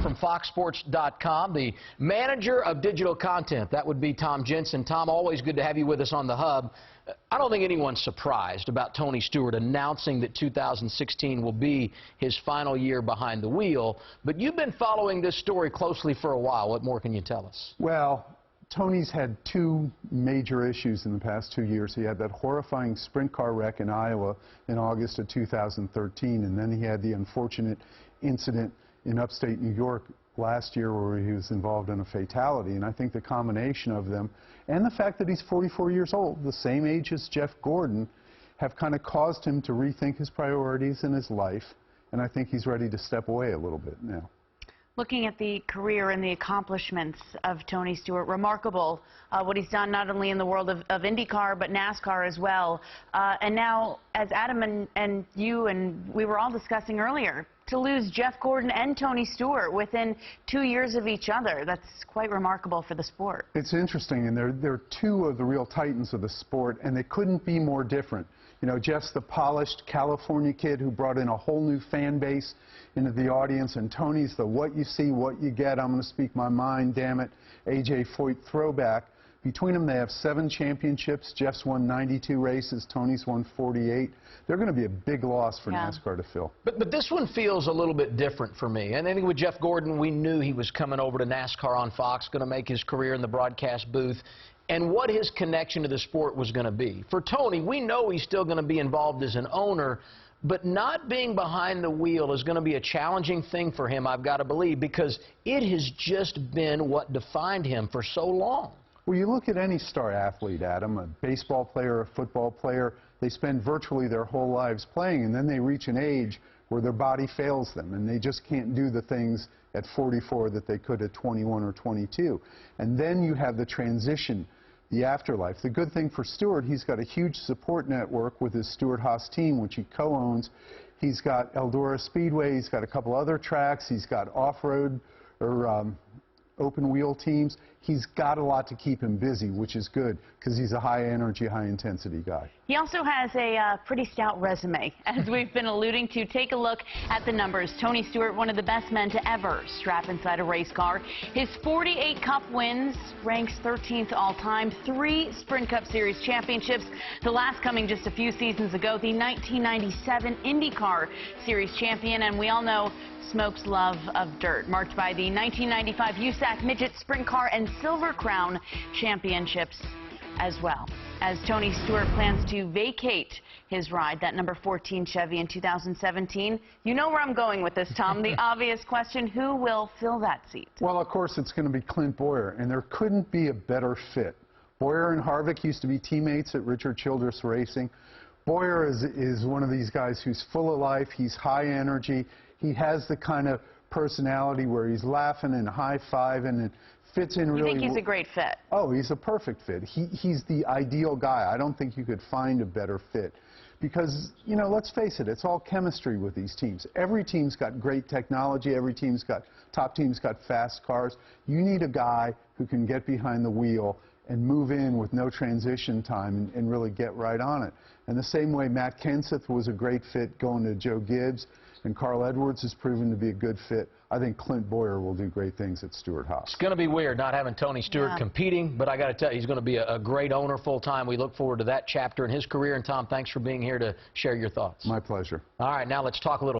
from FoxSports.com, the manager of digital content. That would be Tom Jensen. Tom, always good to have you with us on the Hub. I don't think anyone's surprised about Tony Stewart announcing that 2016 will be his final year behind the wheel, but you've been following this story closely for a while. What more can you tell us? Well, Tony's had two major issues in the past 2 years. He had that horrifying sprint car wreck in Iowa in August of 2013, and then he had the unfortunate incident in upstate New York last year where he was involved in a fatality. And I think the combination of them and the fact that he's 44 years old, the same age as Jeff Gordon, have kind of caused him to rethink his priorities in his life, and I think he's ready to step away a little bit now. Looking at the career and the accomplishments of Tony Stewart, remarkable what he's done not only in the world of IndyCar but NASCAR as well. And now, as Adam and you and we were all discussing earlier, to lose Jeff Gordon and Tony Stewart within 2 years of each other, that's quite remarkable for the sport. It's interesting, and they're two of the real titans of the sport, and they couldn't be more different. You know, Jeff's the polished California kid who brought in a whole new fan base into the audience, and Tony's the what you see, what you get, I'm going to speak my mind, damn it, A.J. Foyt throwback. Between them, they have 7 championships. Jeff's won 92 races. Tony's won 48. They're going to be a big loss for NASCAR to fill. But this one feels a little bit different for me. And I think with Jeff Gordon, we knew he was coming over to NASCAR on Fox, going to make his career in the broadcast booth, and what his connection to the sport was going to be. For Tony, we know he's still going to be involved as an owner, but not being behind the wheel is going to be a challenging thing for him, I've got to believe, because it has just been what defined him for so long. Well, you look at any star athlete, Adam, a baseball player, a football player, they spend virtually their whole lives playing, and then they reach an age where their body fails them, and they just can't do the things at 44 that they could at 21 or 22. And then you have the transition, the afterlife. The good thing for Stewart, he's got a huge support network with his Stewart-Haas team, which he co-owns. He's got Eldora Speedway, he's got a couple other tracks, he's got off-road or open wheel teams. He's got a lot to keep him busy, which is good because he's a high-energy, high-intensity guy. He also has a pretty stout resume, as we've been alluding to. Take a look at the numbers. Tony Stewart, one of the best men to ever strap inside a race car. His 48 Cup wins, ranks 13th all-time, 3 Sprint Cup Series championships, the last coming just a few seasons ago, the 1997 IndyCar Series champion, and we all know Smoke's love of dirt, marked by the 1995 USAC Midget Sprint Car and Silver Crown championships as well. As Tony Stewart plans to vacate his ride, that number 14 Chevy in 2017, you know where I'm going with this, Tom. The obvious question, who will fill that seat? Well, of course, it's going to be Clint Bowyer, and there couldn't be a better fit. Bowyer and Harvick used to be teammates at Richard Childress Racing. Bowyer is one of these guys who's full of life. He's high energy. He has the kind of personality where he's laughing and high-fiving and fits in really. You think he's a great fit? Oh, he's a perfect fit. He's the ideal guy. I don't think you could find a better fit because, you know, let's face it, it's all chemistry with these teams. Every team's got great technology. Every team's got, top team's got fast cars. You need a guy who can get behind the wheel and move in with no transition time and really get right on it. And the same way Matt Kenseth was a great fit going to Joe Gibbs, and Carl Edwards has proven to be a good fit. I think Clint Bowyer will do great things at Stewart-Haas. It's going to be weird not having Tony Stewart competing, but I got to tell you, he's going to be a great owner full-time. We look forward to that chapter in his career. And Tom, thanks for being here to share your thoughts. My pleasure. All right, now let's talk a little